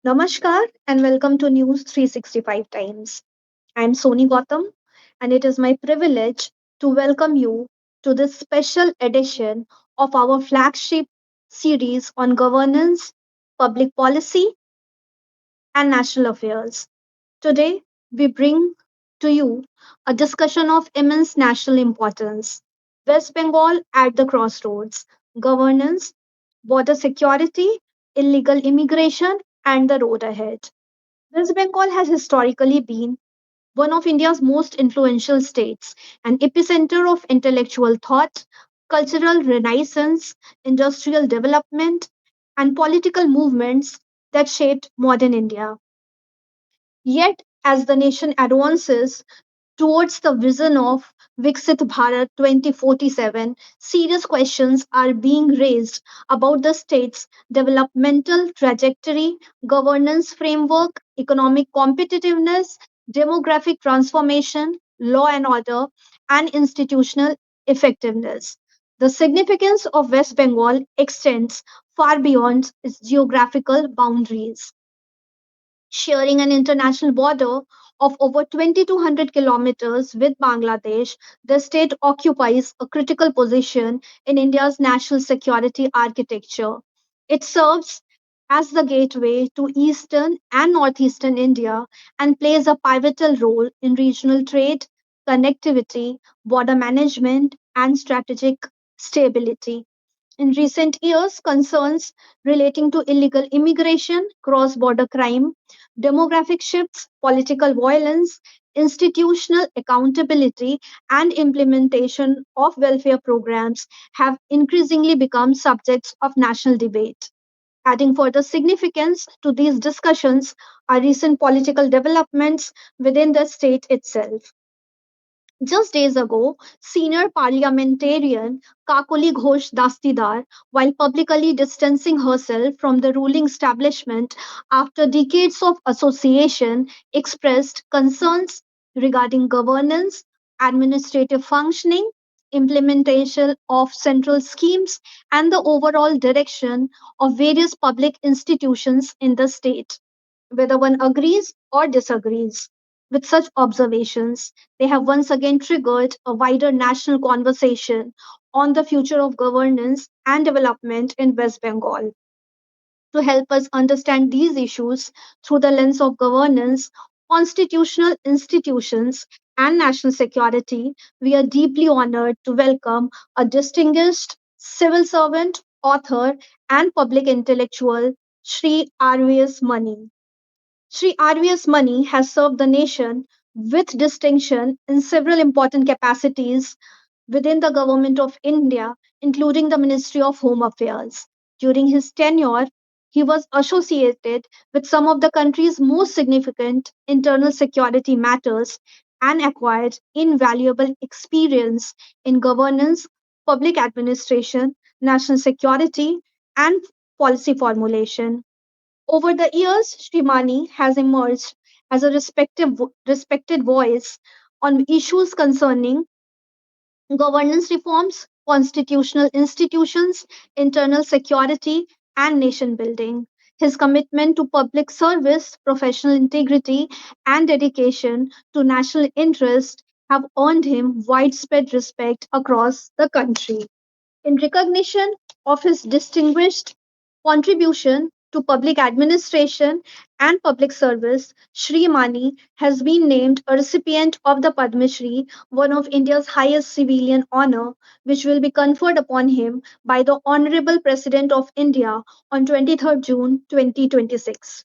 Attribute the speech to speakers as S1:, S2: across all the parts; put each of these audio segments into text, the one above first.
S1: Namaskar and welcome to News 365 Times. I'm Soni Gautam and it is my privilege to welcome you to this special edition of our flagship series on governance, public policy, and national affairs. Today, we bring to you a discussion of immense national importance. West Bengal at the crossroads, governance, border security, illegal immigration, and the road ahead. West Bengal has historically been one of India's most influential states, an epicenter of intellectual thought, cultural renaissance, industrial development, and political movements that shaped modern India. Yet, as the nation advances towards the vision of Viksit Bharat 2047, serious questions are being raised about the state's developmental trajectory, governance framework, economic competitiveness, demographic transformation, law and order, and institutional effectiveness. The significance of West Bengal extends far beyond its geographical boundaries, sharing an international border of over 2,200 kilometers with Bangladesh. The state occupies a critical position in India's national security architecture. It serves as the gateway to eastern and northeastern India and plays a pivotal role in regional trade, connectivity, border management, and strategic stability. In recent years, concerns relating to illegal immigration, cross border crime, demographic shifts, political violence, institutional accountability, and implementation of welfare programs have increasingly become subjects of national debate. Adding further significance to these discussions are recent political developments within the state itself. Just days ago, senior parliamentarian Kakuli Ghosh Dastidar, while publicly distancing herself from the ruling establishment after decades of association, expressed concerns regarding governance, administrative functioning, implementation of central schemes, and the overall direction of various public institutions in the state. Whether one agrees or disagrees with such observations, they have once again triggered a wider national conversation on the future of governance and development in West Bengal. To help us understand these issues through the lens of governance, constitutional institutions, and national security, we are deeply honored to welcome a distinguished civil servant, author, and public intellectual, Sri R.V.S. Mani. Sri R.V.S. Mani has served the nation with distinction in several important capacities within the Government of India, including the Ministry of Home Affairs. During his tenure, he was associated with some of the country's most significant internal security matters and acquired invaluable experience in governance, public administration, national security, and policy formulation. Over the years, Shrimani has emerged as a respected voice on issues concerning governance reforms, constitutional institutions, internal security, and nation building. His commitment to public service, professional integrity, and dedication to national interest have earned him widespread respect across the country. In recognition of his distinguished contribution to public administration and public service, Shri Mani has been named a recipient of the Padma Shri, one of India's highest civilian honor, which will be conferred upon him by the Honorable President of India on 23rd June 2026.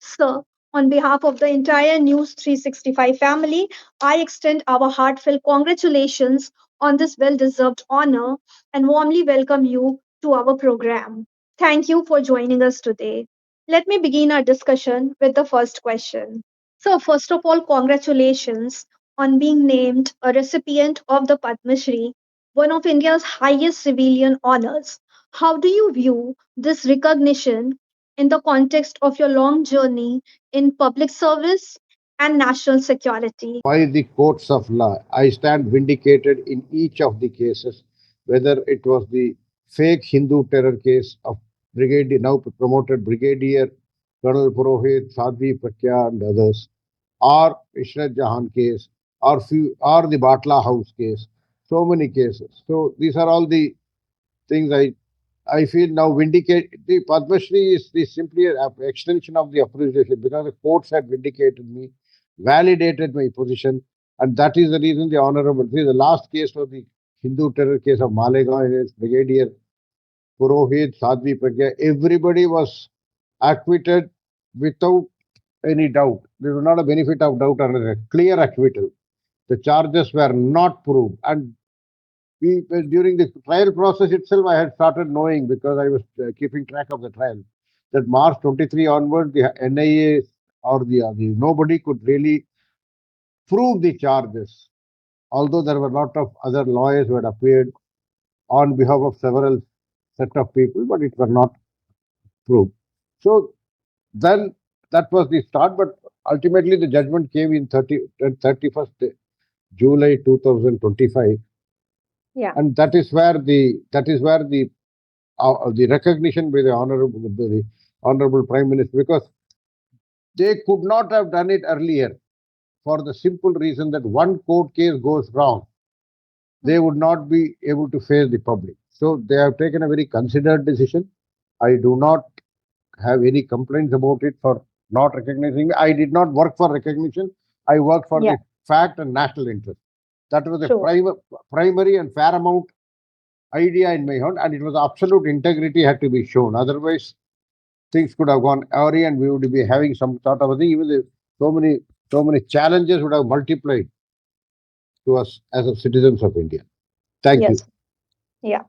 S1: Sir, on behalf of the entire News 365 family, I extend our heartfelt congratulations on this well deserved honor and warmly welcome you to our program. Thank you for joining us today. Let me begin our discussion with the first question. So, first of all, congratulations on being named a recipient of the Padma Shri, one of India's highest civilian honors. How do you view this recognition in the context of your long journey in public service and national security?
S2: By the courts of law, I stand vindicated in each of the cases, whether it was the fake Hindu terror case of Brigadier, now promoted Brigadier Colonel Purohit, Sadhvi Prakya, and others, or Ishrat Jahan case, or the Batla House case. So many cases. So these are all the things I feel now vindicate. The Padma Shri is simply an extension of the appreciation because the courts had vindicated me, validated my position, and that is the reason the honorable. See, the last case was the Hindu terror case of Malegaon against Brigadier Purohit, Sadhvi Pragya. Everybody was acquitted without any doubt. There was not a benefit of doubt and a clear acquittal. The charges were not proved, and during the trial process itself, I had started knowing because I was keeping track of the trial that March 23 onward, the NIA or the nobody could really prove the charges. Although there were a lot of other lawyers who had appeared on behalf of several set of people, but it were not proved. So then that was the start, but ultimately the judgment came in 31st July 2025,
S1: Yeah.
S2: and that is where the recognition by the honorable Prime Minister, because they could not have done it earlier for the simple reason that one court case goes wrong, they
S1: Hmm.
S2: would not be able to face the public. So they have taken a very considered decision. I do not have any complaints about it for not recognizing me. I did not work for recognition. I worked for
S1: Yeah.
S2: the fact and national interest. That was the
S1: True.
S2: primary and paramount idea in my hand, and it was absolute integrity had to be shown. Otherwise, things could have gone awry, and we would be having some sort of a thing. Even so many so many challenges would have multiplied to us as of citizens of India. Thank you.
S1: Yes. Yeah.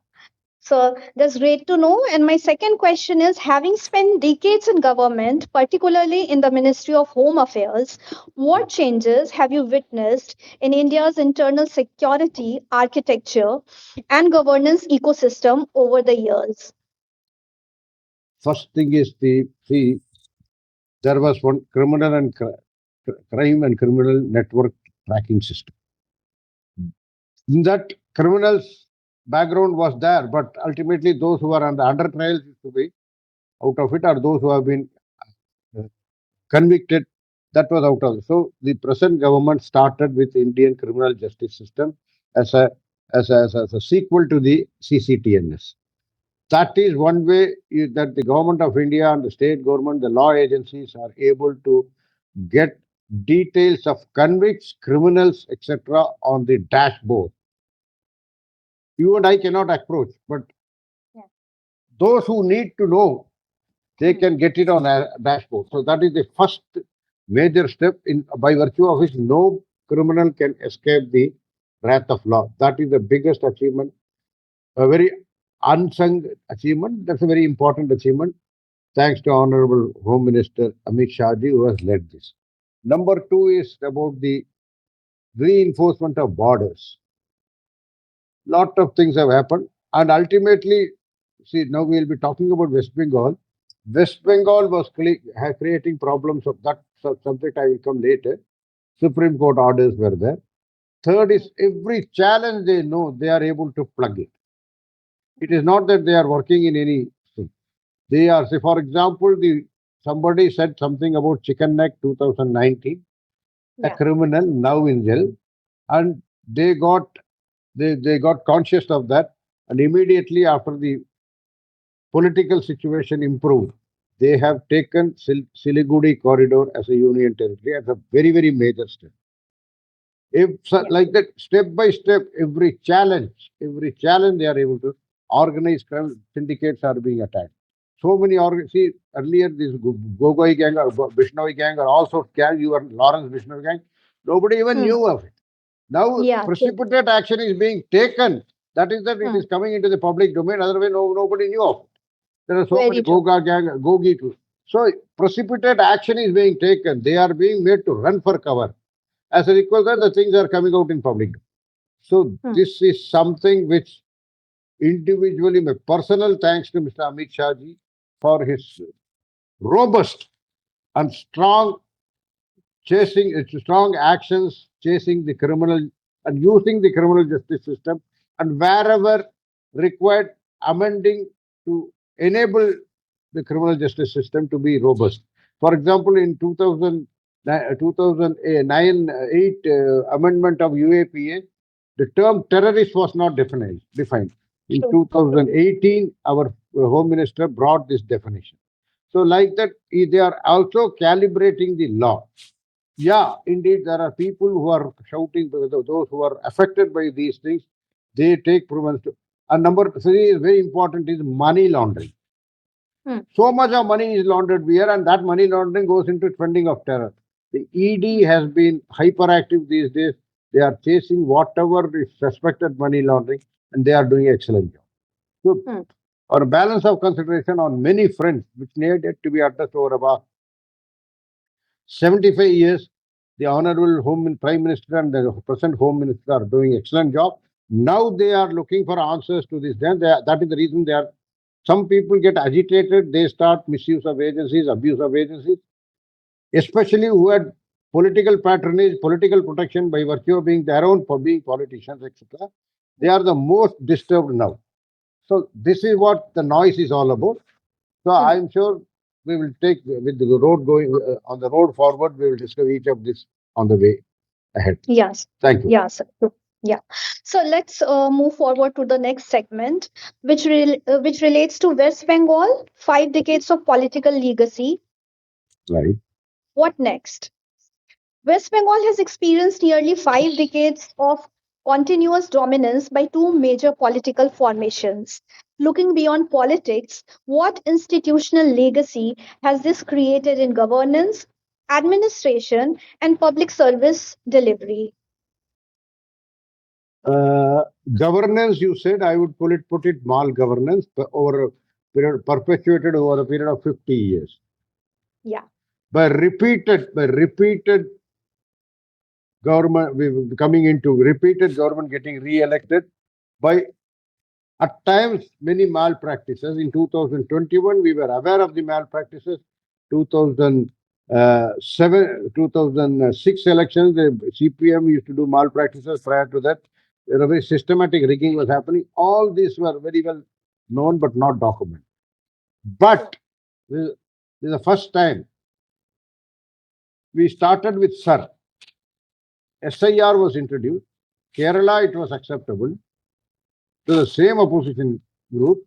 S1: So that's great to know. And my second question is, having spent decades in government, particularly in the Ministry of Home Affairs, what changes have you witnessed in India's internal security architecture and governance ecosystem over the years?
S2: First thing is the see there was one crime and criminal network tracking system. In that criminals background was there, but ultimately those who are under trials used to be out of it, or those who have been uh, convicted, that was out of it. So the present government started with Indian criminal justice system as a sequel to the CCTNS. That is one way that the government of India and the state government, the law agencies are able to get details of convicts, criminals, etc. on the dashboard. You and I cannot approach, but
S1: Yeah.
S2: those who need to know, they
S1: Hmm.
S2: can get it on a dashboard. So that is the first major step. In by virtue of which no criminal can escape the wrath of law. That is the biggest achievement, a very unsung achievement. That's a very important achievement. Thanks to Honorable Home Minister Amit Shahji, who has led this. Number two is about the reinforcement of borders. Lot of things have happened, and ultimately, see, now we will be talking about West Bengal. West
S1: Yeah.
S2: Bengal was creating problems of that subject. I will come later. Supreme Court orders were there. Third
S1: Hmm.
S2: is every challenge they know, they are able to plug it. It is not that they are working in any. They are, say, for example, the somebody said something about Chicken Neck 2019, a
S1: Yeah.
S2: criminal now in jail, and they got they got conscious of that, and immediately after the political situation improved, they have taken Siliguri corridor as a union territory as a very major step. If
S1: Yeah.
S2: like that, step by step, every challenge they are able to organize crime syndicates are being attacked. So many see earlier this Gogoi gang or Bishnoi gang or all sorts of gang, you are Lawrence Bishnoi gang, nobody even
S1: Hmm.
S2: knew of it. Now
S1: Yeah. True.
S2: precipitate action is being taken. That it
S1: Hmm.
S2: is coming into the public domain. Otherwise, nobody knew of it. There are so many
S1: Very true.
S2: Goga gang, Gogi too. So precipitate action is being taken. They are being made to run for cover. As a result, the things are coming out in public. So
S1: Hmm.
S2: this is something which individually, my personal thanks to Mr. Amit Shahji for his robust and strong actions chasing the criminal and using the criminal justice system, and wherever required, amending to enable the criminal justice system to be robust. For example, in 2009 8 amendment of UAPA, the term terrorist was not defined. In
S1: True. True.
S2: 2018, our Home Minister brought this definition. So, like that, they are also calibrating the law. Yeah, indeed, there are people who are shouting, those who are affected by these things, they take prevention. And number three is very important is money laundering.
S1: Hmm.
S2: So much of money is laundered here, and that money laundering goes into funding of terror. The ED
S1: Hmm.
S2: has been hyperactive these days. They are chasing whatever is suspected money laundering, and they are doing excellent job. So,
S1: Hmm.
S2: our balance of consideration on many fronts, which needed to be addressed over about 75 years, the Honorable Prime Minister and the present Home Minister are doing excellent job. Now they are looking for answers to this. That is the reason they are. Some people get agitated. They start misuse of agencies, abuse of agencies, especially who had political patronage, political protection by virtue of being their own for being politicians, etc. They are the most disturbed now. So this is what the noise is all about. So
S1: Hmm.
S2: I'm sure we will take with the road going on the road forward. We will discuss each of this on the way ahead.
S1: Yes.
S2: Thank you.
S1: Yes. True. Yeah. So let's move forward to the next segment, which relates to West Bengal, 5 decades of political legacy.
S2: Right.
S1: What next? West Bengal has experienced nearly 5 decades of continuous dominance by two major political formations. Looking beyond politics, what institutional legacy has this created in governance, administration, and public service delivery?
S2: Uh, Governance, you said I would put it mal governance over a period perpetuated over a period of 50 years
S1: Yeah.
S2: by repeated government we coming into repeated government getting re-elected by at times many malpractices. In 2021 we were aware of the malpractices. 2007 2006 elections, the CPM used to do malpractices. Prior to that, there was very systematic rigging was happening. All these were very well known but not documented.
S1: True.
S2: But this is the first time we started with SIR. SIR was introduced. Kerala, it was acceptable to the same opposition group,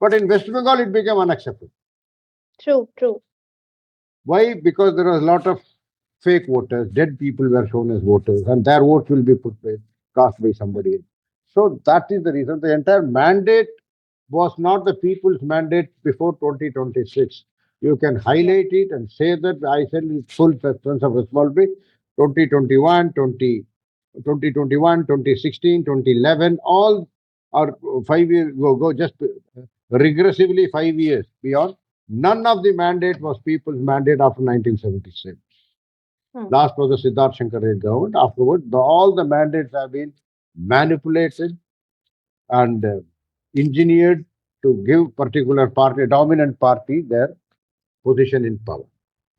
S2: but in West Bengal, it became unacceptable.
S1: True. True.
S2: Why? Because there was a lot of fake voters, dead people were shown as voters, and their votes will be cast by somebody else. So that is the reason. The entire mandate was not the people's mandate before 2026. You can
S1: Yeah.
S2: highlight it and say that I said with full sense of responsibility 2021, 2021, 2016, 2011, all are 5 years go just regressively 5 years beyond. None of the mandate was people's mandate after 1977.
S1: Hmm.
S2: Last was the Siddharth Shankar Reddy government. Afterward, all the mandates have been manipulated and engineered to give particular party, dominant party, their position in power,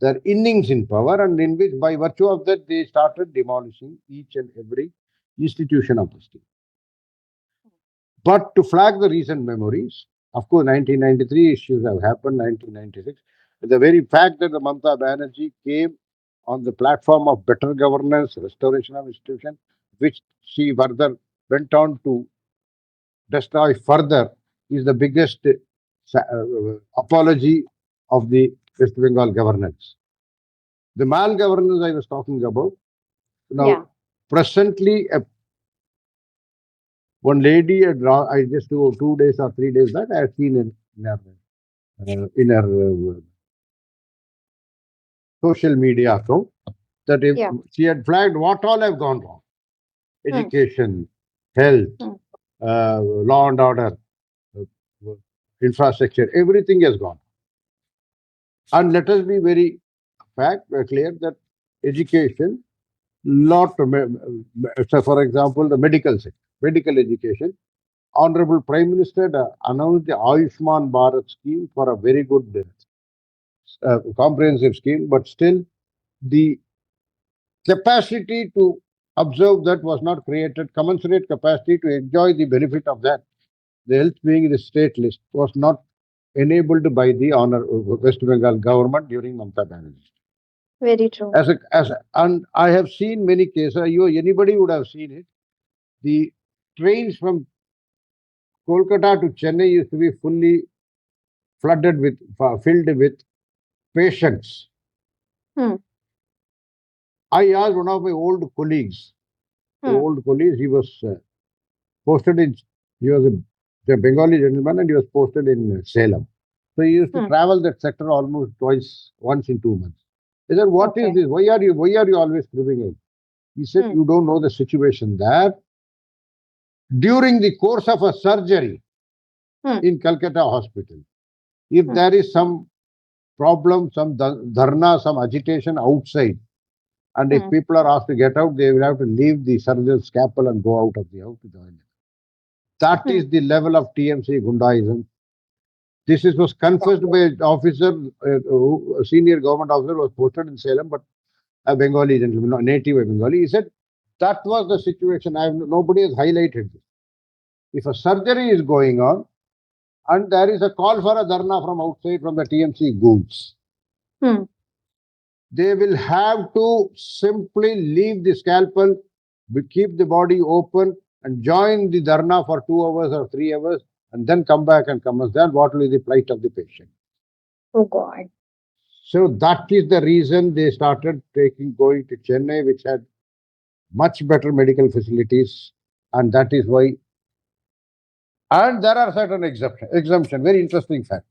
S2: their innings in power, and in which, by virtue of that, they started demolishing each and every institution of the state. But to flag the recent memories, of course, 1993 issues have happened, 1996. The very fact that the Mamata Banerjee came on the platform of better governance, restoration of institution, which she further went on to destroy further, is the biggest apology of the West Bengal governance. The mal governance I was talking about, now
S1: Yeah.
S2: presently one lady, I just 2 days or 3 days back, I have seen in her social media account that if
S1: Yeah.
S2: she had flagged what all have gone wrong:
S1: Hmm.
S2: education, health,
S1: Hmm.
S2: law and order, uh, infrastructure, everything has gone. And let us be very clear that education, lot, so for example, the medical sector, medical education, Honorable Prime Minister announced the Ayushman Bharat scheme for a very good comprehensive scheme, but still the capacity to observe that was not created, commensurate capacity to enjoy the benefit of that. The health being in the state list was not enabled by the honor West Bengal government during Mamata Banerjee.
S1: Very true.
S2: And I have seen many cases. Anybody would have seen it. The trains from Kolkata to Chennai used to be fully flooded with, filled with patients.
S1: Hmm.
S2: I asked one of my old colleagues. He was posted in. He was a Bengali gentleman, and he was posted in Salem. So he used to travel that sector almost once in 2 months. He said, "What is
S1: Okay.
S2: this? Why are you always living in?" He said,
S1: Hmm.
S2: "You don't know the situation there. During the course of a surgery
S1: Hmm.
S2: in Calcutta hospital, if
S1: Hmm.
S2: there is some problem, some dharna, some agitation outside, and if
S1: Hmm.
S2: people are asked to get out, they will have to leave the surgeon's scalpel and go out of the house to join them. That
S1: Hmm.
S2: is the level of TMC Gundaism. Was confessed by an officer, a senior government officer was posted in Salem, but a Bengali gentleman, a native Bengali. He said that was the situation. Nobody has highlighted this. If a surgery is going on and there is a call for a dharna from outside from the TMC goons,
S1: Hmm.
S2: they will have to simply leave the scalpel, keep the body open, and join the dharna for 2 hours or 3 hours, and then come back and commence. Then what will be the plight of the patient?
S1: Oh God.
S2: So that is the reason they started going to Chennai, which had much better medical facilities, and that is why. And there are certain exemption. Very interesting fact.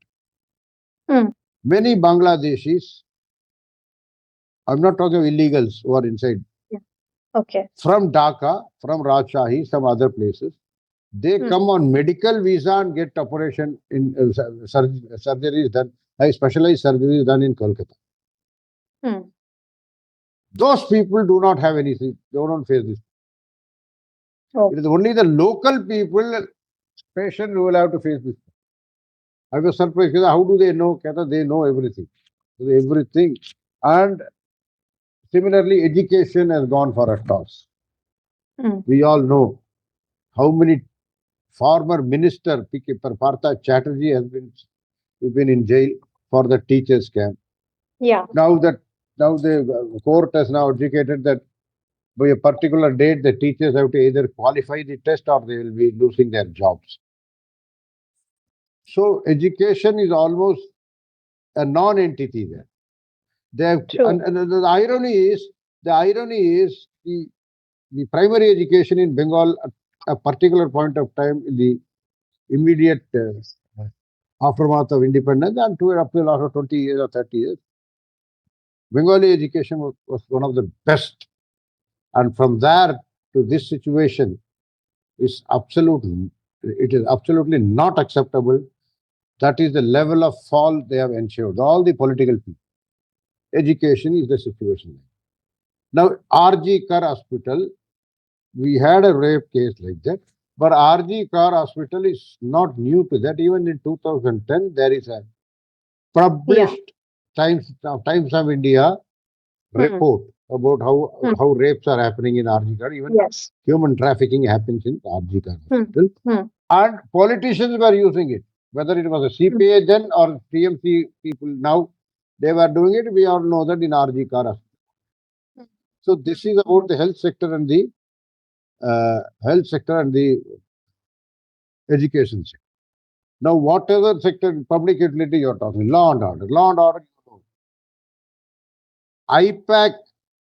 S1: Hmm.
S2: Many Bangladeshis, I'm not talking of illegals who are inside,
S1: Yeah. Okay.
S2: from Dhaka, from Rajshahi, some other places, they
S1: Hmm.
S2: come on medical visa and get operation in surgeries done, specialized surgeries done in Kolkata.
S1: Hmm.
S2: Those people do not have anything. They don't face this.
S1: Oh.
S2: It is only the local people, patient, who will have to face this. I was surprised. How do they know? They know everything. Everything. And similarly, education has gone for a toss.
S1: Hmm.
S2: We all know how many former minister Partha Chatterjee has been in jail for the teachers camp.
S1: Yeah.
S2: Now the court has now educated that by a particular date the teachers have to either qualify the test or they will be losing their jobs. So education is almost a non-entity there. They have,
S1: True.
S2: and the irony is the primary education in Bengal at a particular point of time in the immediate aftermath of independence and up to the last 20 years or 30 years, Bengali education was one of the best. And from there to this situation it is absolutely not acceptable. That is the level of fall they have ensured. All the political people. Education is the situation. Now, RG Kar Hospital, we had a rape case like that, but RG Kar Hospital is not new to that. Even in 2010, there is a
S1: Yeah.
S2: published Times of India
S1: Hmm.
S2: report about
S1: Hmm.
S2: how rapes are happening in RG Kar. Even
S1: Yes.
S2: human trafficking happens in RG Kar
S1: Hmm.
S2: Hospital.
S1: Hmm.
S2: And politicians were using it, whether it was a
S1: Hmm.
S2: CPA then or TMC people now, they were doing it. We all know that in RG Kar Hospital.
S1: Hmm.
S2: So this is about the health sector and the education sector. Now, whatever sector, public utility you're talking, law and order, IPAC,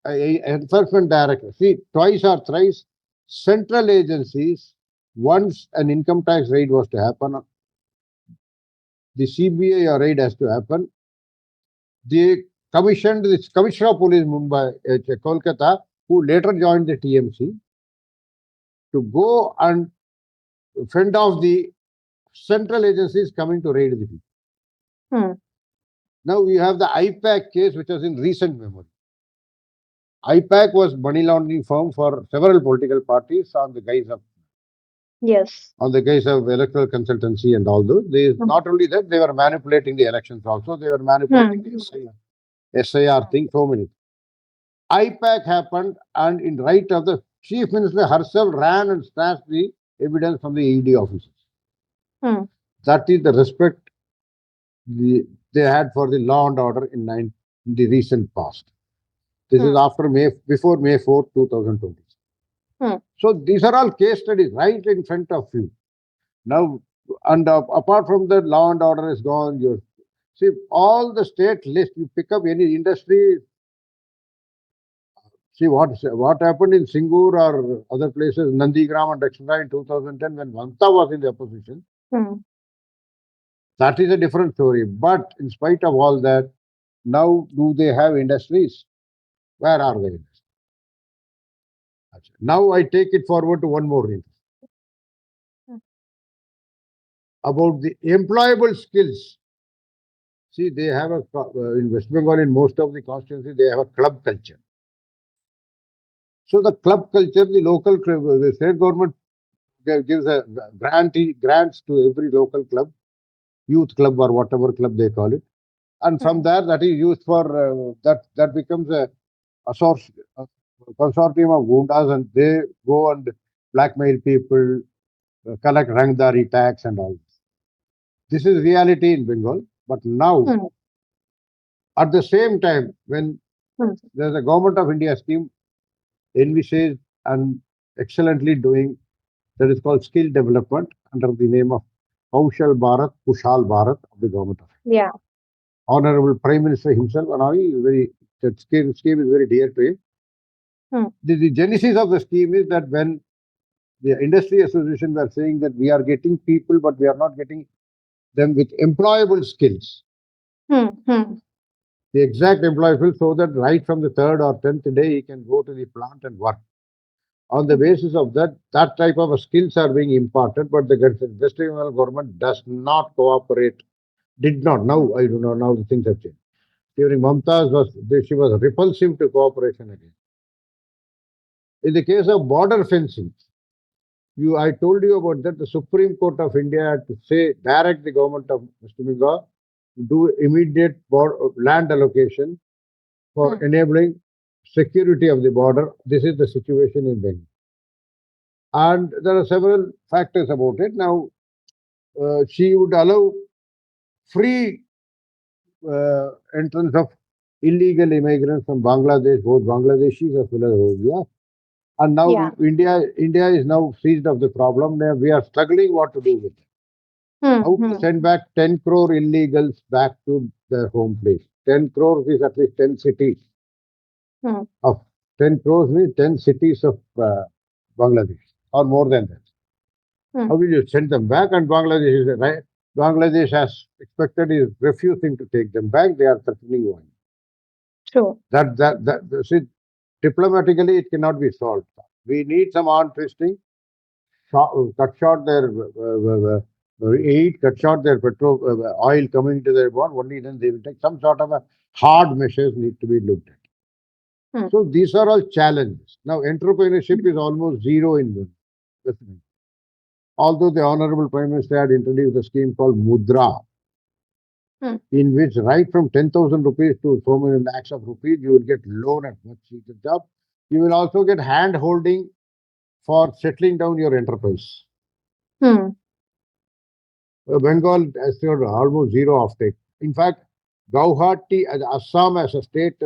S2: enforcement director. See, twice or thrice, central agencies, once an income tax raid was to happen, the CBI raid has to happen. They commissioned the Commissioner of Police Mumbai, Kolkata, who later joined the TMC, to go and fend off the central agencies coming to raid the people.
S1: Hmm.
S2: Now we have the IPAC case, which was in recent memory. IPAC was money laundering firm for several political parties
S1: Yes.
S2: on the guise of electoral consultancy and all those.
S1: Hmm.
S2: Not only that, they were manipulating the elections also. They were manipulating
S1: Hmm.
S2: the SIR thing, so many. IPAC happened, and in right of the chief minister herself ran and snatched the evidence from the ED officers.
S1: Hmm.
S2: That is the respect the, they had for the law and order in the recent past. This is
S1: Hmm.
S2: after before May 4th, 2020.
S1: Hmm.
S2: So these are all case studies right in front of you. Now, and apart from that, law and order is gone. You see all the state list. You pick up any industry. See what happened in Singur or other places, Nandigram and etc. in 2010 when Mamta was in the opposition.
S1: Hmm.
S2: That is a different story. But in spite of all that, now do they have industries? Where are they? Now I take it forward to one more thing
S1: Hmm.
S2: about the employable skills. See, they have in West Bengal, in most of the constituencies, they have a club culture. So the club culture, the local club, the state government gives a grants to every local club, youth club or whatever club they call it, and from
S1: Hmm.
S2: there that is used for that becomes a consortium of gundas, and they go and blackmail people, collect rangdari tax and all. This is reality in Bengal. But now,
S1: Hmm.
S2: at the same time, when
S1: Hmm.
S2: there's a government of India scheme envisaged and excellently doing that is called skill development under the name of Kaushal Bharat, Kushal Bharat of the government of
S1: Yeah.
S2: Honorable Prime Minister himself, and I very that scheme is very dear to him.
S1: Hmm.
S2: The genesis of the scheme is that when the industry association were saying that we are getting people, but we are not getting them with employable skills,
S1: Hmm. Hmm.
S2: the exact employable, so that right from the third or 10th day he can go to the plant and work. On the
S1: Hmm.
S2: basis of that, that type of skills are being imparted, but the West Bengal government does not cooperate. Did not.
S1: Hmm.
S2: Now I do not. Now the things have changed. During Mamta's she was repulsive to cooperation again. In the case of border fencing, I told you about that. The Supreme Court of India had to say direct the government of West Bengal do immediate land allocation for
S1: Hmm.
S2: enabling security of the border. This is the situation in Bengal. And there are several factors about it. Now, she would allow free entrance of illegal immigrants from Bangladesh, both Bangladeshis as well as Rohingya. And now
S1: Yeah.
S2: India is now seized of the problem. Now we are struggling what to do with it.
S1: Hmm.
S2: How to
S1: Hmm.
S2: send back 10 crore illegals back to their home place. 10 crores is at least 10 cities.
S1: Hmm.
S2: Of 10 crores means 10 cities of Bangladesh or more than that.
S1: Hmm.
S2: How will you send them back? And Bangladesh is right. Bangladesh has expected is refusing to take them back. They are threatening one.
S1: True.
S2: See, diplomatically it cannot be solved. We need some arm twisting, cut short their aid, cut short their petrol oil coming to their board. Only then they will take some sort of a hard measures need to be looked at.
S1: Hmm.
S2: So these are all challenges. Now entrepreneurship is almost zero in West Bengal. Although the Honorable Prime Minister had introduced a scheme called Mudra,
S1: Hmm.
S2: in which right from 10,000 rupees to so many lakhs of rupees, you will get loan at much cheaper job. You will also get hand holding for settling down your enterprise.
S1: Hmm.
S2: Bengal has got almost zero offtake. In fact, Guwahati, as Assam as a state,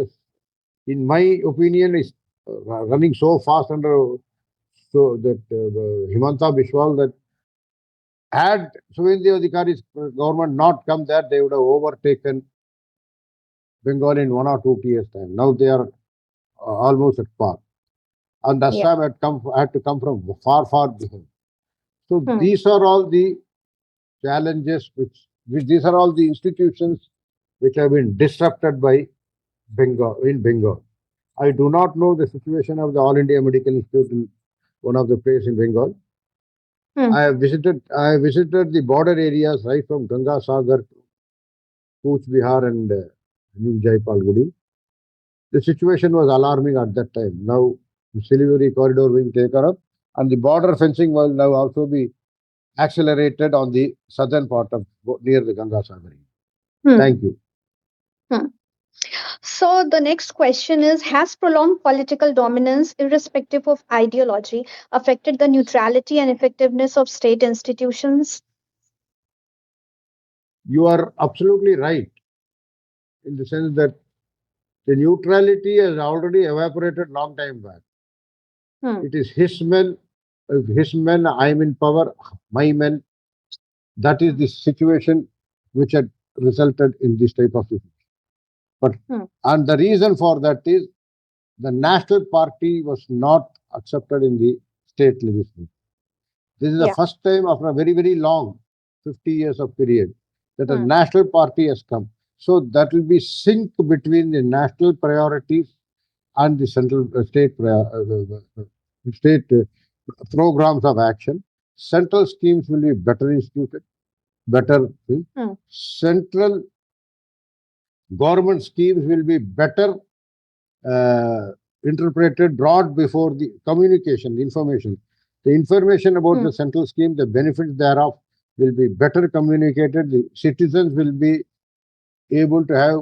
S2: in my opinion, is running so fast under so that Himanta Biswal that had Suvendu Adhikari's government not come there, they would have overtaken Bengal in 1 or 2 years' time. Now they are almost at par. And
S1: Yeah.
S2: Assam had to come from far behind. So
S1: Hmm.
S2: these are all the challenges which these are all the institutions which have been disrupted by Bengal in Bengal. I do not know the situation of the All India Medical Institute in one of the places in Bengal.
S1: Hmm.
S2: I have visited the border areas right from Ganga Sagar to Cooch Bihar and New Jaipalguri. The situation was alarming at that time. Now the Siliguri corridor being taken up, and the border fencing will now also be accelerated on the southern part of near the Ganga Sagar.
S1: Hmm.
S2: Thank you.
S1: Hmm. So the next question is: has prolonged political dominance, irrespective of ideology, affected the neutrality and effectiveness of state institutions?
S2: You are absolutely right in the sense that the neutrality has already evaporated long time back.
S1: Hmm.
S2: It is his men, I am in power, my men. That is the situation which had resulted in this type of situation. But
S1: Hmm.
S2: and the reason for that is the national party was not accepted in the state legislature. This is the
S1: Yeah.
S2: first time after a very, very long 50 years of period that a
S1: Hmm.
S2: national party has come. So that will be sync between the national priorities and the central state programs of action. Central schemes will be better instituted, better thing.
S1: Hmm.
S2: Central government schemes will be better uh, interpreted, brought before the communication, the information. The information about
S1: Hmm.
S2: the central scheme, the benefits thereof will be better communicated. The citizens will be able to have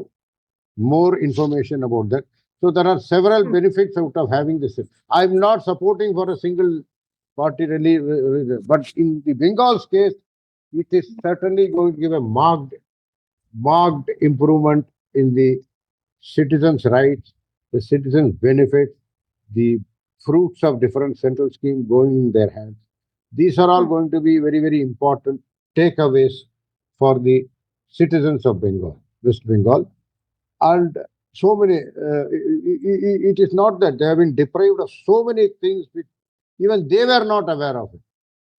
S2: more information about that. So there are several
S1: Hmm.
S2: benefits out of having this. I'm not supporting for a single party really, but in the Bengal's case, it is certainly going to give a marked improvement in the citizens' rights, the citizens' benefits, the fruits of different central schemes going in their hands. These are all
S1: Hmm.
S2: going to be very, very important takeaways for the citizens of Bengal, West Bengal. And so many, it is not that they have been deprived of so many things which even they were not aware of it.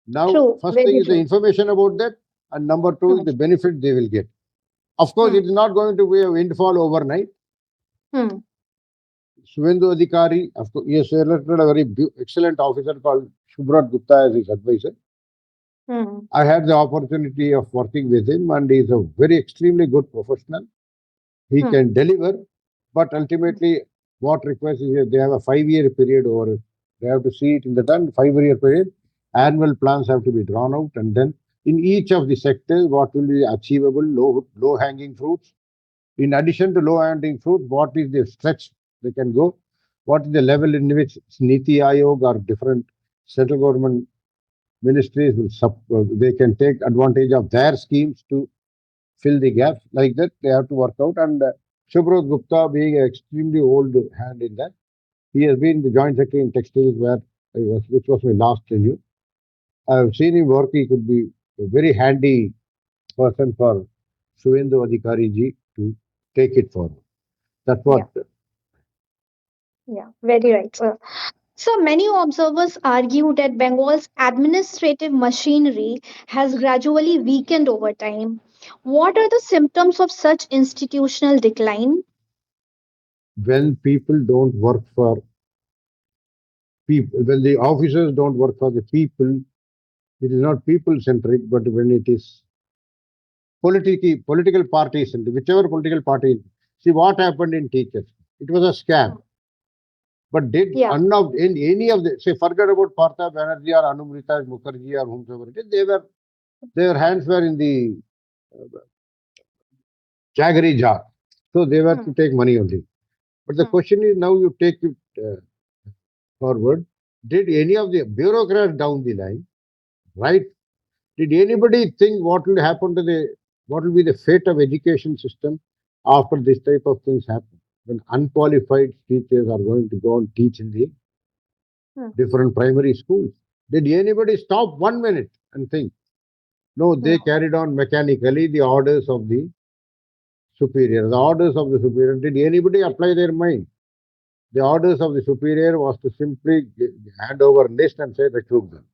S2: Now,
S1: True.
S2: first thing
S1: Very
S2: is the
S1: true.
S2: information about that, and number two is
S1: Hmm.
S2: the benefit they will get. Of course,
S1: Hmm.
S2: it is not going to be a windfall overnight.
S1: Hmm.
S2: Suvendu Adhikari, of course, he has selected a very excellent officer called Subrat Gupta as his advisor.
S1: Hmm.
S2: I had the opportunity of working with him, and he is a very extremely good professional. He
S1: Hmm.
S2: can deliver, but ultimately, what requires is that they have a 5 year period over it. They have to see it in the done 5 year period. Annual plans have to be drawn out, and then in each of the sectors, what will be achievable, low hanging fruits. In addition to low hanging fruit, what is the stretch they can go? What is the level in which Niti Ayog or different central government ministries will they can take advantage of their schemes to fill the gaps like that. They have to work out. And Subrat Gupta, being an extremely old hand in that, he has been the joint secretary in textiles where I was, which was my last tenure. I've seen him work. He could be a very handy person for Suvendu Adhikari ji to take it forward. That's
S1: Yeah.
S2: what.
S1: Yeah. Very right, sir. So many observers argue that Bengal's administrative machinery has gradually weakened over time. What are the symptoms of such institutional decline?
S2: When people don't work for people, when the officers don't work for the people, it is not people centric, but when it is political parties and whichever political party. See what happened in teachers. It was a scam. But did
S1: Yeah.
S2: in any of the say forget about Partha Banerjee or Anumrita Mukherjee or whomsoever it is, their hands were in the jaggery jar. So they were
S1: Hmm.
S2: to take money only. But the
S1: Hmm.
S2: question is now you take it forward. Did any of the bureaucrats down the line, right? Did anybody think what will be the fate of education system after this type of things happen? When unqualified teachers are going to go and teach in the
S1: Hmm.
S2: different primary schools. Did anybody stop 1 minute and think? No, they
S1: No.
S2: carried on mechanically the orders of the superior. The orders of the superior. Did anybody apply their mind? The orders of the superior was to simply hand over list and say recruit them.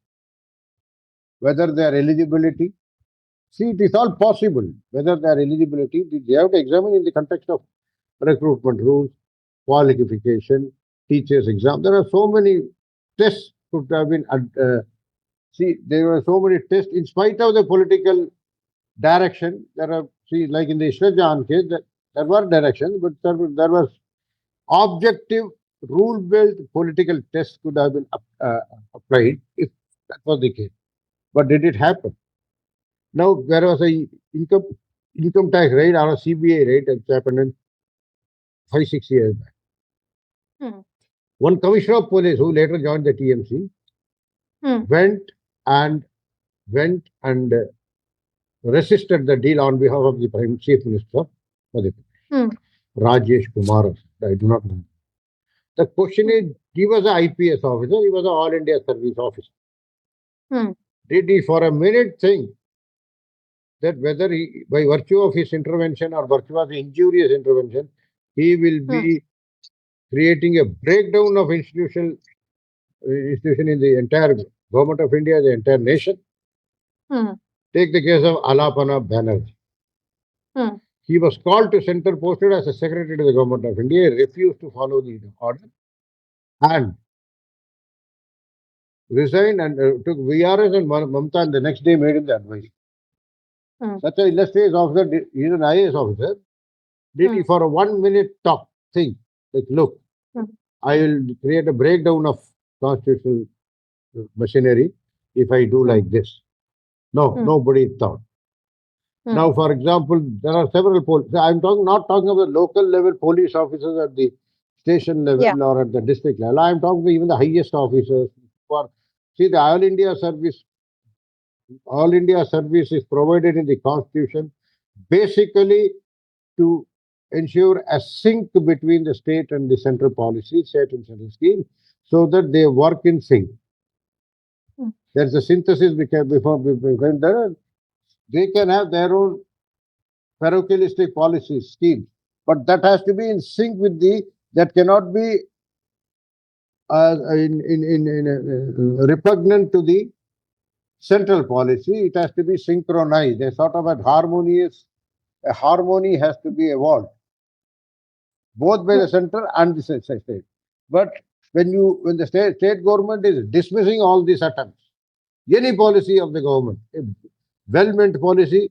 S2: Whether their eligibility, see, it is all possible. Whether their eligibility, they have to examine in the context of recruitment rules, qualification, teachers' exam. There are so many tests could have been. See, there were so many tests in spite of the political direction. There are see, like in the Ishrat Jahan case, there were directions, but there was objective, rule-based political tests could have been applied if that was the case. But did it happen? Now there was a income income tax raid or a CBI raid that happened in 5 6 years back.
S1: Hmm.
S2: One commissioner of police who later joined the TMC
S1: Hmm.
S2: went and went and resisted the deal on behalf of the Prime Chief Minister, Madhya
S1: Hmm.
S2: Rajesh Kumar. I do not know. The question
S1: Hmm.
S2: is, he was an IPS officer, he was an All India Service officer.
S1: Hmm.
S2: Did he for a minute think that whether he, by virtue of his intervention or virtue of the injurious intervention, he will
S1: Hmm.
S2: be creating a breakdown of institution in the entire government of India, the entire nation?
S1: Hmm.
S2: Take the case of Alapana Banerjee.
S1: Hmm.
S2: He was called to center, posted as a secretary to the government of India, refused to follow the order, and resigned and took VRS and Mamta, and the next day made him the advice.
S1: Hmm.
S2: Such an illustrious officer, he is an IAS officer, did he
S1: Hmm.
S2: for a 1 minute talk think, like, look,
S1: Hmm.
S2: I will create a breakdown of constitutional machinery if I do
S1: Hmm.
S2: like this? No,
S1: Hmm.
S2: nobody thought.
S1: Hmm.
S2: Now, for example, there are several police. I'm not talking about local level police officers at the station
S1: Yeah.
S2: level or at the district level. I'm talking about even the highest officers. For see, the All India service is provided in the constitution basically to ensure a sync between the state and the central policy, state and central scheme, so that they work in sync.
S1: Hmm.
S2: There's a synthesis before they can have their own parochialistic policy scheme, but that has to be in sync with the that cannot be repugnant to the central policy. It has to be synchronized. A sort of a harmony has to be evolved both by
S1: Hmm.
S2: the center and the state. But when the state government is dismissing all these attempts, any policy of the government, a well-meant policy,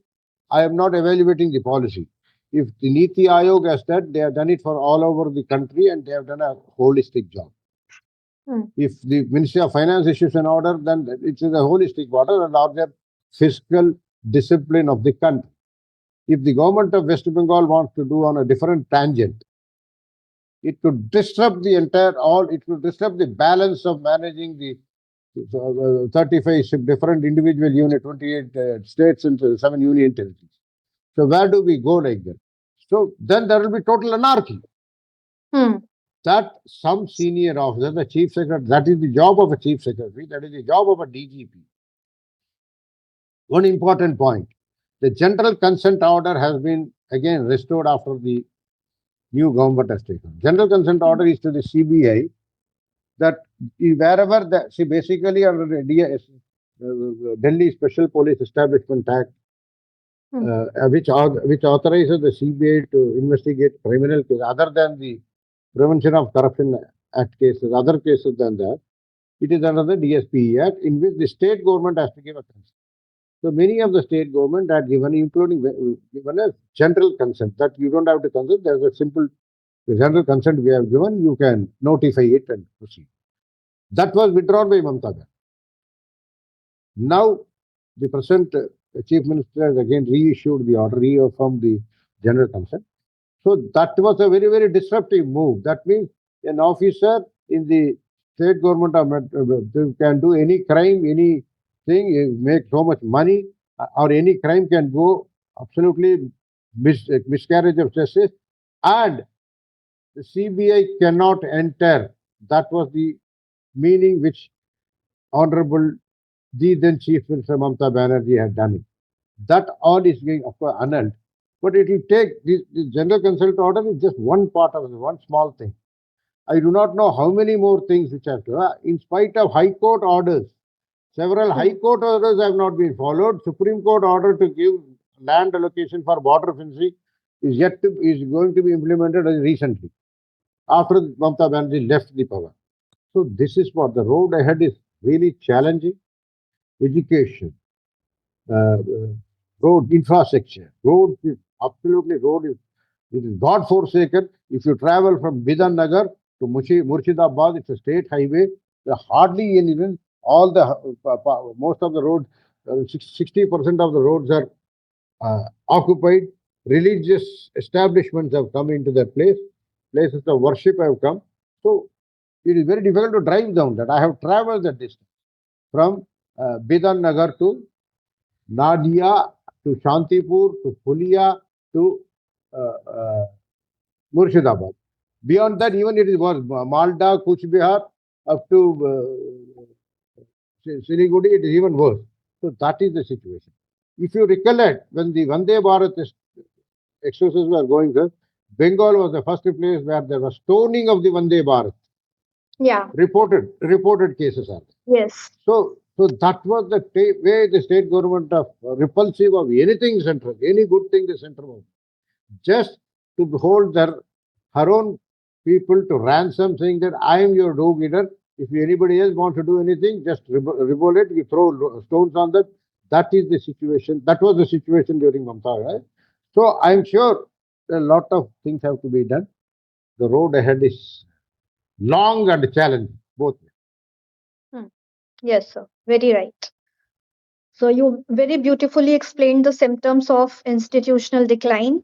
S2: I am not evaluating the policy. If the Niti Aayog has said, they have done it for all over the country and they have done a holistic job.
S1: Hmm.
S2: If the Ministry of Finance issues an order, then it is a holistic order and larger fiscal discipline of the country. If the government of West Bengal wants to do on a different tangent, it could disrupt the entire all. It could disrupt the balance of managing the 35 different individual unit, 28 states and 7 union territories. So where do we go like that? So then there will be total anarchy.
S1: Hmm.
S2: That some senior officer, the chief secretary, that is the job of a chief secretary, that is the job of a DGP. One important point: the general consent order has been again restored after the new government has taken. General consent
S1: Hmm.
S2: order is to the CBI that wherever the see basically under the Delhi Special Police Establishment Act,
S1: Hmm.
S2: which authorizes the CBI to investigate criminal cases other than the Prevention of Corruption Act cases, other cases than that. It is under the DSPE Act in which the state government has to give a consent. So many of the state government had given, including given a general consent that you don't have to consent. There's a simple general consent we have given. You can notify it and proceed. That was withdrawn by Mamata Banerjee. Now, the present chief minister has again reissued the order, reaffirmed the general consent. So that was a very, very disruptive move. That means an officer in the state government can do any crime, anything, make so much money, or any crime can go absolutely miscarriage of justice, and the CBI cannot enter. That was the meaning which Honorable the then Chief Minister Mamata Banerjee had done it. That all is being, of course, annulled. But it will take the general consent order is just one part of it, one small thing. I do not know how many more things which have to, in spite of High Court orders. Several
S1: Hmm.
S2: High Court orders have not been followed. Supreme Court order to give land allocation for border fencing is going to be implemented recently after Mamata Banerjee left the power. So this is what the road ahead is really challenging. Education, uh, road infrastructure. Road is absolutely road is it is God forsaken. If you travel from Bidan Nagar to Murshidabad, it's a state highway. There are hardly any even all the most of the roads, 60% of the roads are occupied. Religious establishments have come into that place. Places of worship have come. So it is very difficult to drive down that. I have traveled that distance from Bidan Nagar to Nadia to Shantipur, to Pulia, to uh, uh, Murshidabad. Beyond that, even it is worse. Malda, Kuch Bihar, up to Siliguri, it is even worse. So that is the situation. If you recollect, when the Vande Bharat exercises were going on, Bengal was the first place where there was stoning of the Vande Bharat.
S1: Yeah.
S2: Reported cases are there.
S1: Yes.
S2: So that was the way the state government of repulsive of anything central, any good thing the central was just to hold her own people to ransom, saying that I am your dog eater. If anybody else wants to do anything, just revolt it. You throw stones on that. That is the situation. That was the situation during Mamta. Right? So I'm sure a lot of things have to be done. The road ahead is long and challenging, both.
S1: Hmm. Yes, sir. Very right. So you very beautifully explained the symptoms of institutional decline.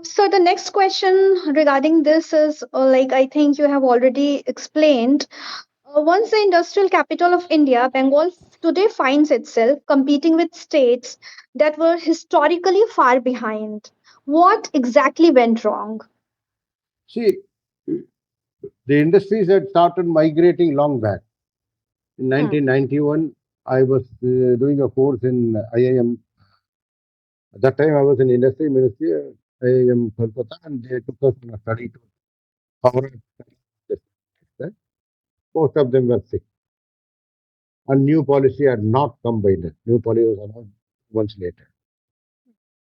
S1: So the next question regarding this is like I think you have already explained. Once the industrial capital of India, Bengal today finds itself competing with states that were historically far behind. What exactly went wrong?
S2: See, the industries had started migrating long back. In
S1: Hmm.
S2: 1991, I was doing a course in IIM. At that time, I was in industry ministry, IIM Kolkata, and they took us on a study to power. Most of them were sick. And new policy had not come by then. New policy was announced months later.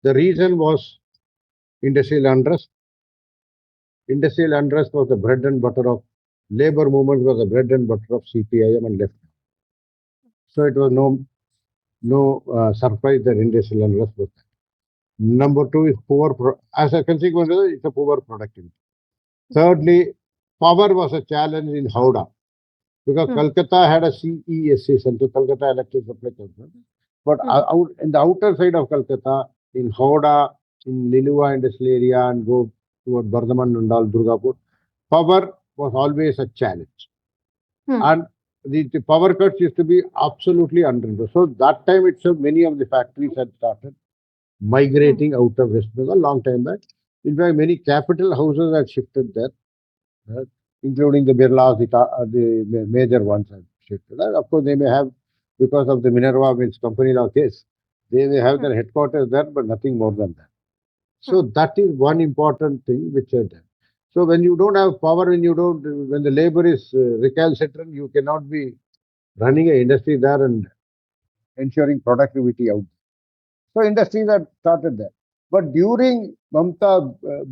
S2: The reason was industrial unrest. Industrial unrest was the bread and butter of labor movement was the bread and butter of CPIM and left. So it was no surprise that industrial unrest was there. Number two is as a consequence, it's a poor productivity. Thirdly, power was a challenge in Howrah because
S1: Hmm.
S2: Calcutta had a CESC, Central Calcutta Electric Supply Company. But
S1: Hmm.
S2: out in the outer side of Calcutta, in Howrah, in Lilua industrial area, and go toward Bardhaman and all Durgapur, power was always a challenge.
S1: Hmm.
S2: And the power cuts used to be absolutely unreasonable. So that time itself, many of the factories had started
S1: Hmm.
S2: migrating out of West Bengal a long time back. In fact, many capital houses had shifted there, uh, including the Birlas, the major ones have shifted. And of course, they may have, because of the Minerva means company law case, they may have
S1: Hmm.
S2: their headquarters there, but nothing more than that. So
S1: Hmm.
S2: that is one important thing which are there. So when you don't have power, when the labor is recalcitrant, you cannot be running an industry there and ensuring productivity out. So industries have started there. But during Mamta,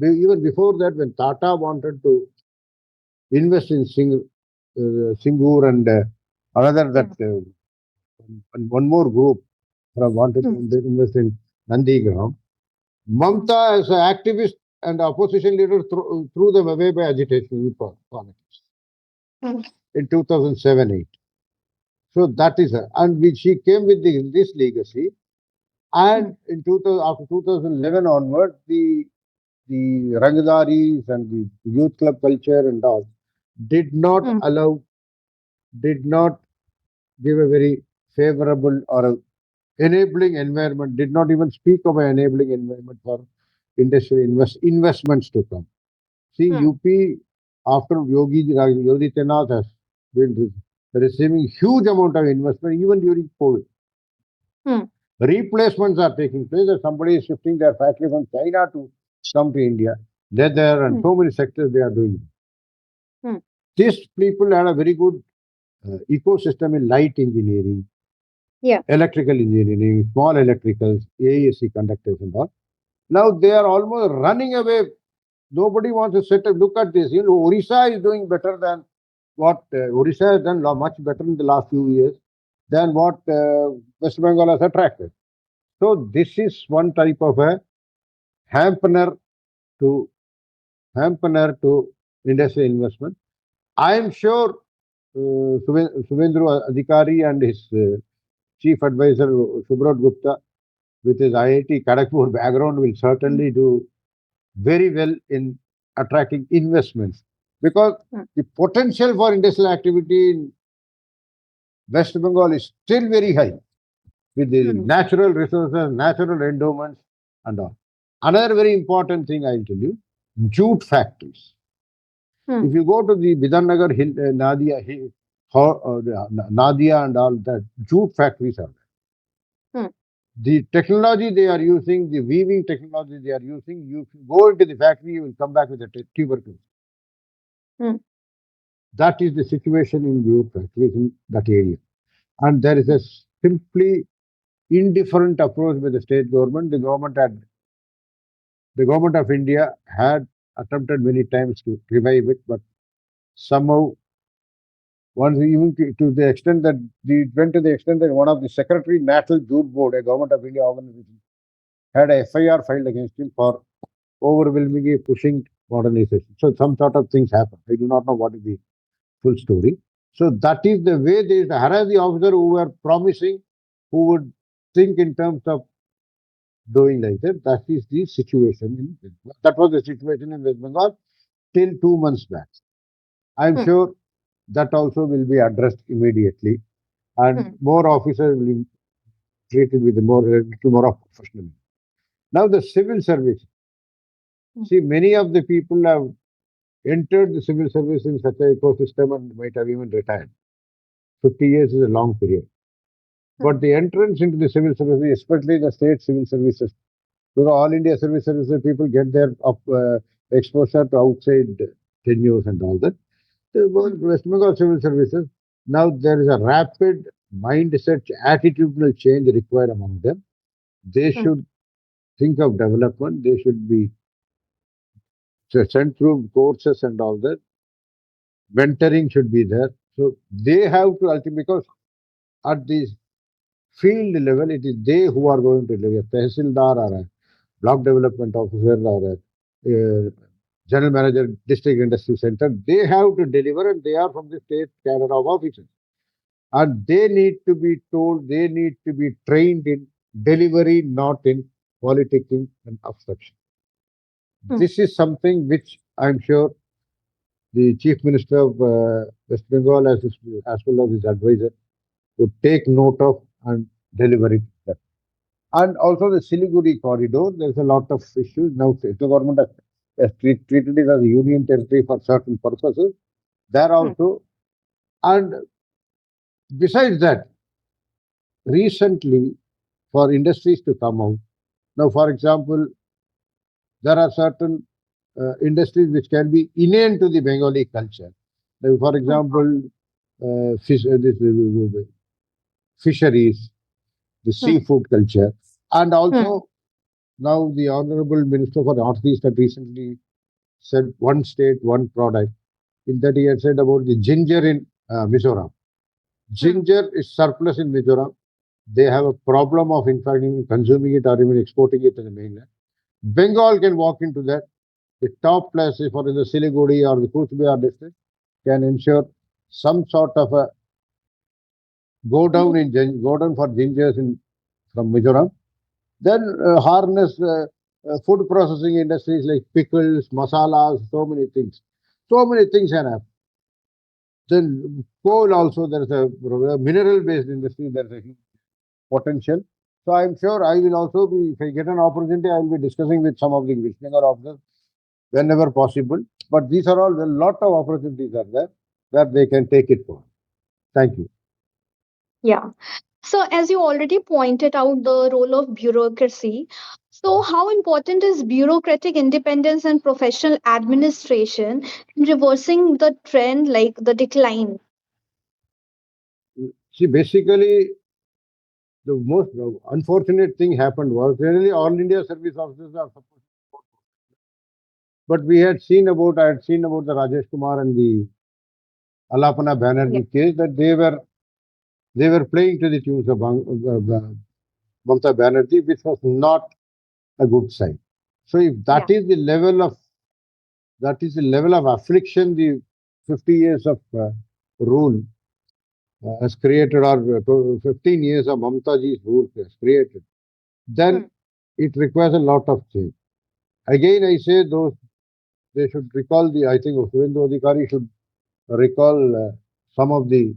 S2: even before that, when Tata wanted to invest in Singur and another that
S1: Yeah.
S2: and one more group wanted to
S1: Hmm.
S2: invest in Nandigram,
S1: Hmm.
S2: Mamta as an activist and opposition leader threw them away by agitation with politics
S1: Hmm.
S2: in 2007-8. So that is her. And she came with this legacy.
S1: Hmm.
S2: And in 2000, after 2011 onward, the Rangdaris and the youth club culture and all did not
S1: Hmm.
S2: allow, did not give a very favorable or a enabling environment, did not even speak of an enabling environment for industrial investments to come. See,
S1: Hmm.
S2: UP after Yogi Tinath has been receiving huge amount of investment even during COVID.
S1: Hmm.
S2: Replacements are taking place. That somebody is shifting their factory from China to come to India. Leather and
S1: Hmm.
S2: so many sectors they are doing.
S1: Hmm.
S2: These people had a very good ecosystem in light engineering,
S1: Yeah.
S2: electrical engineering, small electricals, AEC conductors and all. Now they are almost running away. Nobody wants to set up. Look at this. Orissa is doing better than what Orissa has done much better in the last few years than what West Bengal has attracted. So this is one type of a hampener to hampener to industrial investment. I am sure Suvendu Adhikari and his chief advisor Subrat Gupta, with his IIT Kharagpur background, will
S1: Hmm.
S2: certainly do very well in attracting investments because
S1: Hmm.
S2: the potential for industrial activity in West Bengal is still very high. with the
S1: Hmm.
S2: natural resources, natural endowments, and all. Another very important thing I'll tell you, jute factories.
S1: Hmm.
S2: If you go to the Bidhannagar Hill, Nadia, Hill, Nadia and all that, jute factories are there.
S1: Hmm.
S2: The technology they are using, the weaving technology they are using, you go into the factory, you will come back with a tuberculosis.
S1: Hmm.
S2: That is the situation in jute factories in that area. And there is a simply indifferent approach by the state government. The government of India had attempted many times to revive it, but somehow, once even to the extent that it went to the extent that one of the secretary National Jute Board, a government of India organization, had a FIR filed against him for overwhelmingly pushing modernization. So some sort of things happen. I do not know what is the full story. So that is the way they harass the officer who were promising, who would think in terms of doing like that. That is the situation in West Bengal. That was the situation in West Bengal till 2 months back. I am
S1: Hmm.
S2: sure that also will be addressed immediately, and
S1: Hmm.
S2: more officers will be treated with a little more of professionalism. Now the civil service.
S1: Hmm.
S2: See, many of the people have entered the civil service in such an ecosystem and might have even retired. 50 years is a long period.
S1: Hmm.
S2: But the entrance into the civil service, especially the state civil services, because all India civil services people get their exposure to outside tenures and all that. The
S1: Hmm.
S2: West Bengal civil services, now there is a rapid mindset, attitudinal change required among them. They
S1: Hmm.
S2: should think of development. They should be sent through courses and all that. Mentoring should be there. So they have to ultimately, because at the field level, it is they who are going to deliver. Tehsildar or a block development officer or a general manager, district industry center, they have to deliver and they are from the state cadre of officers. And they need to be told, they need to be trained in delivery, not in politicking and obstruction.
S1: Hmm.
S2: This is something which I'm sure the Chief Minister of West Bengal, as well as his advisor, would take note of and deliver it. And also the Siliguri corridor, there's a lot of issues. Now, the government has treated it as a union territory for certain purposes. There
S1: Hmm.
S2: also, and besides that, recently, for industries to come out, now, for example, there are certain industries which can be inane to the Bengali culture. Now, for
S1: Hmm.
S2: example, fisheries, the
S1: Hmm.
S2: seafood culture, and
S1: Hmm.
S2: also now the Honorable Minister for Northeast had recently said one state, one product. In that he had said about the ginger in Mizoram.
S1: Hmm.
S2: Ginger is surplus in Mizoram. They have a problem of in fact even consuming it or even exporting it to the mainland. Bengal can walk into that. The top places for the Siliguri or the Kuch Bihar district can ensure some sort of a go down for gingers in from Mizoram. Then harness food processing industries like pickles, masalas, so many things. So many things can happen. Then coal also, there is a mineral based industry, there is a huge potential. So I'm sure I will also be, if I get an opportunity, I will be discussing with some of the Vishnagar officers whenever possible. But these are all, a lot of opportunities are there that they can take it for. Thank you.
S1: Yeah. So, as you already pointed out, the role of bureaucracy. So, how important is bureaucratic independence and professional administration in reversing the trend, like the decline?
S2: See, basically, the most unfortunate thing happened was generally all India service officers are supposed to. But I had seen about the Rajesh Kumar and the Alapana
S1: Yeah.
S2: Banerjee case that they were playing to the tunes of Mamata Banerjee, which was not a good sign. So if
S1: Yeah.
S2: that is the level of affliction the 50 years of rule has created, or 15 years of Mamataji's rule has created, then
S1: Hmm.
S2: it requires a lot of change. Again, I say those they should recall the. I think Suvendu Adhikari should recall some of the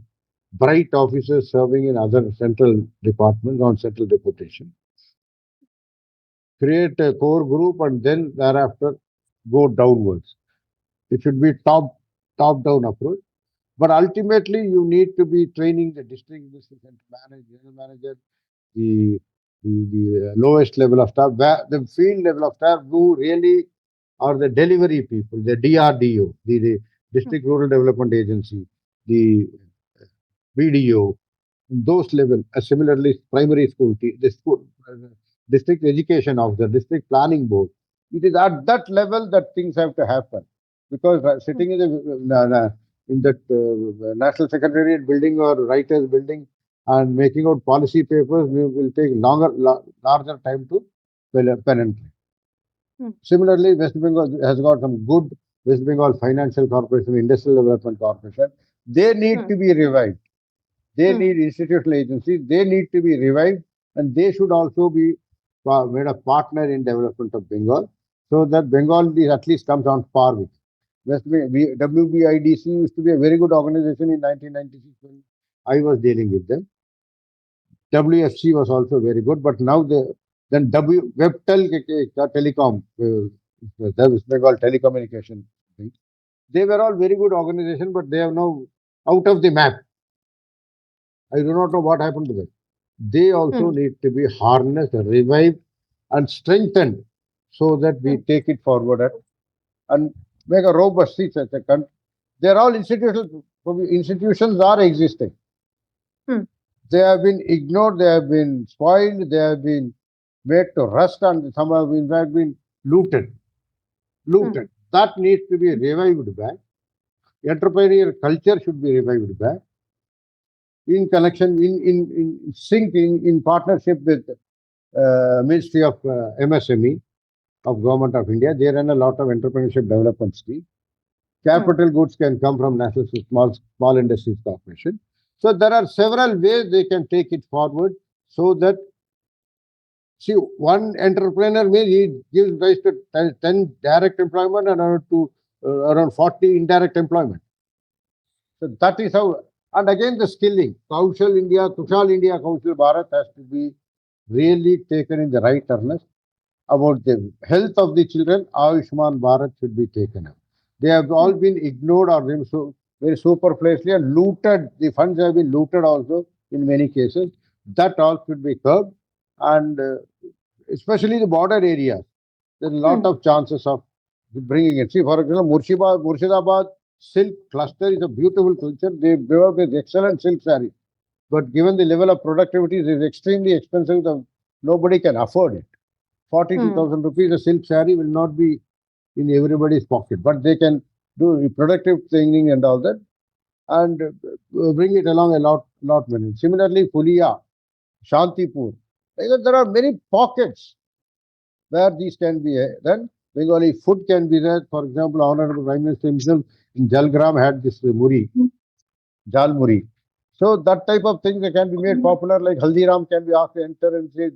S2: bright officers serving in other central departments on central deputation, create a core group, and then thereafter go downwards. It should be top down approach. But ultimately, you need to be training the district center manager, general manager, the the lowest level of staff, the field level of staff who really are the delivery people, the DRDO, the
S1: mm,
S2: District Rural Development Agency, the BDO, those level. Similarly, primary school, the school, district education officer, district planning board. It is at that level that things have to happen, because
S1: mm,
S2: sitting in that national secretariat building or writers building and making out policy papers will take larger time to penetrate.
S1: mm,
S2: Similarly, West Bengal has got some good West Bengal Financial Corporation, Industrial Development Corporation. They need
S1: mm,
S2: to be revived. They
S1: mm,
S2: need institutional agencies. They need to be revived, and they should also be made a partner in development of Bengal, so that Bengal is at least comes on par with. WBIDC used to be a very good organization in 1996 when I was dealing with them. WFC was also very good, but now then Webtel Telecom, the West Bengal telecommunication thing, they were all very good organization, but they are now out of the map. I do not know what happened to them. They also
S1: mm,
S2: need to be harnessed, revived, and strengthened so that we
S1: mm,
S2: take it forward and make a robust. See, they're all institutions are existing.
S1: mm,
S2: They have been ignored, they have been spoiled, they have been made to rust, and some have in fact been looted.
S1: mm,
S2: Looted. That needs to be revived back. Entrepreneurial culture should be revived back in connection, in sync, in partnership with Ministry of MSME of Government of India. They run a lot of entrepreneurship development scheme.
S1: mm,
S2: Capital goods can come from National Small Industries Corporation. So there are several ways they can take it forward, so that, see, one entrepreneur may he gives rise to 10 direct employment and around 40 indirect employment. So that is how. And again, the skilling, Kushal India, Kaushal Bharat has to be really taken in the right earnest. About the health of the children, Ayushman Bharat should be taken up. They have all
S1: mm,
S2: been ignored or been so very superfluously and looted. The funds have been looted also in many cases. That all should be curbed, and especially the border areas. There's a lot
S1: mm,
S2: of chances of bringing it. See, for example, Murshidabad silk cluster is a beautiful culture. They developed with excellent silk saree. But given the level of productivity, it is extremely expensive. Nobody can afford it.
S1: mm,
S2: 42,000 rupees a silk saree will not be in everybody's pocket, but they can do productive training and all that, and bring it along a lot many. Similarly, Pulia, Shantipur, there are many pockets where these can be done. Bengali food can be there. For example, Honorable Prime Minister himself in Jalgram had this muri, Jal muri. So that type of thing that can be made popular, like Haldiram can be asked to enter and say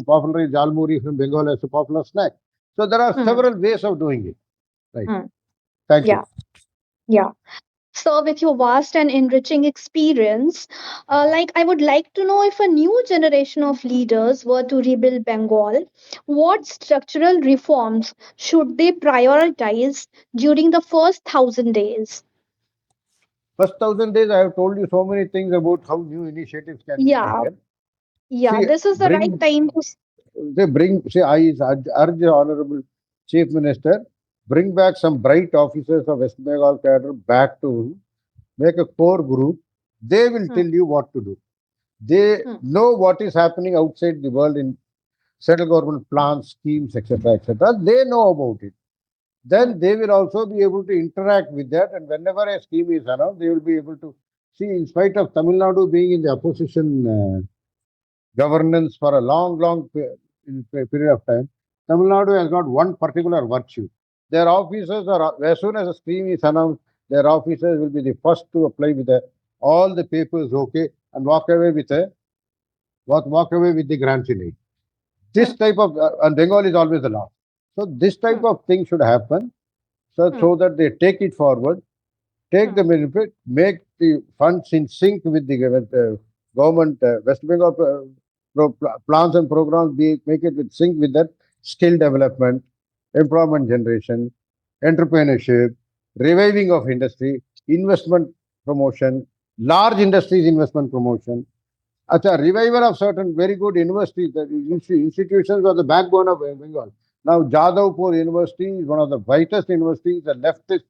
S2: popular Jalmuri from Bengal as a popular snack. So there are
S1: mm,
S2: several ways of doing it. Right.
S1: mm.
S2: Thank you.
S1: Yeah, yeah. So, with your vast and enriching experience, I would like to know, if a new generation of leaders were to rebuild Bengal, what structural reforms should they prioritize during the first 1,000 days?
S2: First 1,000 days, I have told you so many things about how new initiatives can be
S1: Yeah,
S2: taken.
S1: yeah,
S2: See,
S1: this is the right time to.
S2: I urge the Honorable Chief Minister, bring back some bright officers of West Bengal cadre back to him, make a core group. They will
S1: Hmm,
S2: tell you what to do. They
S1: hmm,
S2: know what is happening outside the world in central government plans, schemes, etc., etc. They know about it.
S1: hmm,
S2: Then they will also be able to interact with that. And whenever a scheme is announced, they will be able to see, in spite of Tamil Nadu being in the opposition governance for a period of time, Tamil Nadu has got one particular virtue. Their officers are, as soon as a scheme is announced, their officers will be the first to apply with all the papers okay and walk away with the grants in it. This
S1: hmm,
S2: type of, and Bengal is always the last. So this type
S1: hmm,
S2: of thing should happen, so
S1: hmm,
S2: that they take it forward, take
S1: hmm,
S2: the benefit, make the funds in sync with the government, West Bengal plans and programs, make it with sync with that skill development, employment generation, entrepreneurship, reviving of industry, investment promotion, large industries investment promotion. Acha, revival of certain very good universities, the institutions are the backbone of Bengal. Now, Jadavpur University is one of the brightest universities, the leftist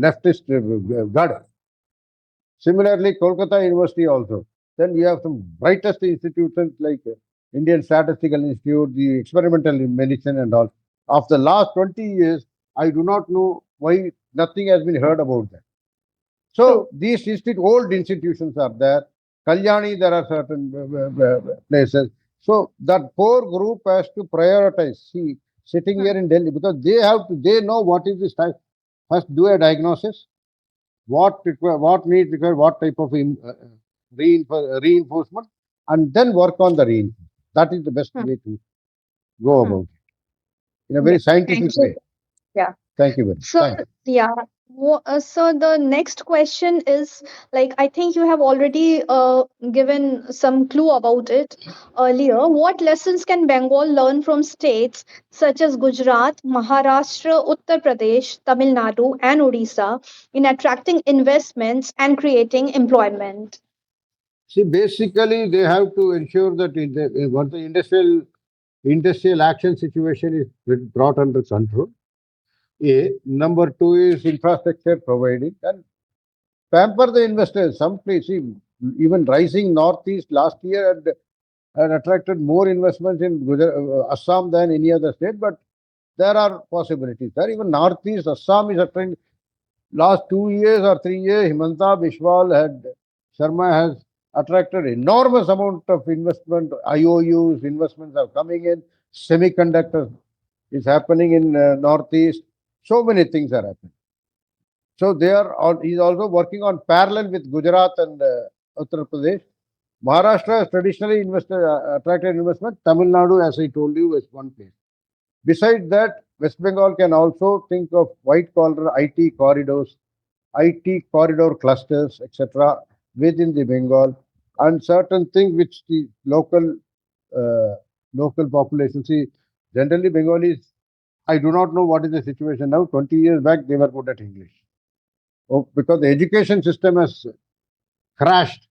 S2: leftist god. Similarly, Kolkata University also. Then we have some brightest institutions like Indian Statistical Institute, the experimental medicine and all. Of the last 20 years, I do not know why nothing has been heard about that. So
S1: True.
S2: these old institutions are there. Kalyani, there are certain places. So that core group has to prioritize. See, sitting here in Delhi, because they know what is this type. First, do a diagnosis. What needs required, what type of reinforcement, and then work on the reinforcement. That is the best
S1: Hmm.
S2: way to go
S1: Hmm.
S2: about it in a
S1: Yeah.
S2: very
S1: Thank
S2: scientific
S1: you.
S2: way.
S1: Yeah.
S2: Thank you very much.
S1: So,
S2: Thank you.
S1: yeah. So the next question is like I think you have already given some clue about it earlier. What lessons can Bengal learn from states such as Gujarat, Maharashtra, Uttar Pradesh, Tamil Nadu, and Odisha in attracting investments and creating employment?
S2: See, basically, they have to ensure that what the industrial action situation is brought under control. A number two is infrastructure providing and pamper the investors. Some places, even rising northeast last year had attracted more investments in Assam than any other state, but there are possibilities there. Even northeast Assam is attracting. Last 2 years or 3 years, Himanta Bishwal Sharma has attracted enormous amount of investment. IOUs investments are coming in. Semiconductors is happening in northeast. So many things are happening. So they are. He's also working on parallel with Gujarat and Uttar Pradesh. Maharashtra has traditionally attracted investment. Tamil Nadu, as I told you, is one place. Besides that, West Bengal can also think of white collar IT corridors, IT corridor clusters, etc., within the Bengal, and certain things which the uh, local population see. Generally, Bengalis, I do not know what is the situation now. 20 years back, they were good at English. Oh, because the education system has crashed.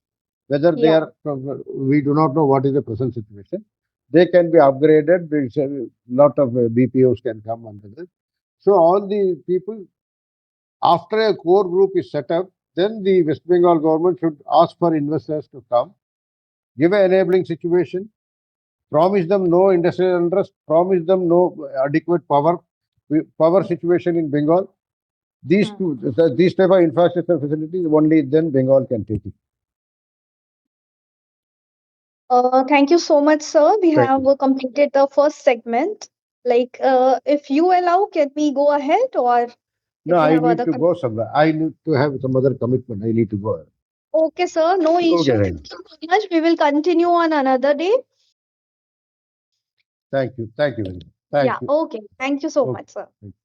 S2: Whether they
S1: Yeah.
S2: are from, we do not know what is the present situation. They can be upgraded. There's a lot of BPOs can come under this. So all the people, after a core group is set up, then the West Bengal government should ask for investors to come, give an enabling situation, promise them no industrial unrest, promise them no adequate power situation in Bengal. These
S1: Hmm.
S2: two, these type of infrastructure facilities, only then Bengal can take it.
S1: Thank you so much, sir. We
S2: Thank
S1: have
S2: you.
S1: completed the first segment. Like, if you allow, can we go ahead, or
S2: No,
S1: if you
S2: I
S1: have
S2: need
S1: other?
S2: to go somewhere. I need to have some other commitment. I need to go.
S1: Okay, sir. No
S2: Okay,
S1: issue.
S2: then.
S1: Thank you so much. We will continue on another day.
S2: Thank you. Thank you very much.
S1: Yeah.
S2: Thank you.
S1: Okay. Thank you so
S2: Okay.
S1: much, sir.
S2: Thank you.